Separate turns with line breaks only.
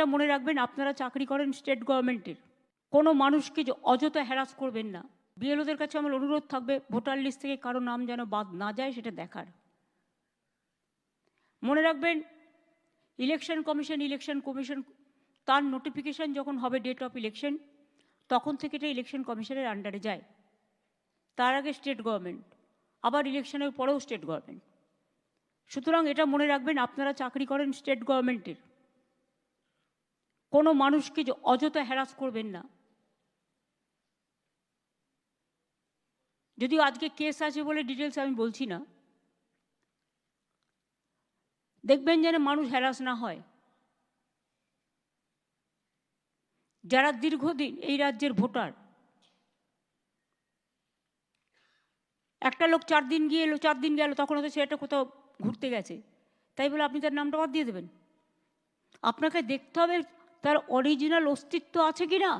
এটা মনে রাখবেন, আপনারা চাকরি করেন স্টেট গভর্নমেন্টের, কোনো মানুষকে যে অযথা হ্যারাস করবেন না। বিএলওদের কাছে আমার অনুরোধ থাকবে, ভোটার লিস্ট থেকে কারো নাম যেন বাদ না যায় সেটা দেখার। মনে রাখবেন, ইলেকশন কমিশন তার নোটিফিকেশন যখন হবে ডেট অফ ইলেকশন, তখন থেকে এটা ইলেকশন কমিশনের আন্ডারে যায়। তার আগে স্টেট গভর্নমেন্ট, আবার ইলেকশনের পরেও স্টেট গভর্নমেন্ট। সুতরাং এটা মনে রাখবেন, আপনারা চাকরি করেন স্টেট গভর্নমেন্টের, কোনো মানুষকে যে অযথা হ্যারাস করবেন না। যদিও আজকে কেস আছে বলে ডিটেলস আমি বলছি না, দেখবেন যেন মানুষ হ্যারাস না হয়। যারা দীর্ঘদিন এই রাজ্যের ভোটার, একটা লোক 4 দিন গিয়ে এলো, 4 দিন গেল, তখন হয়তো সেটা কোথাও ঘুরতে গেছে, তাই বলে আপনি তার নামটা বাদ দিয়ে দেবেন? আপনাকে দেখতে হবে তার অরিজিনাল অস্তিত্ব আছে কি না।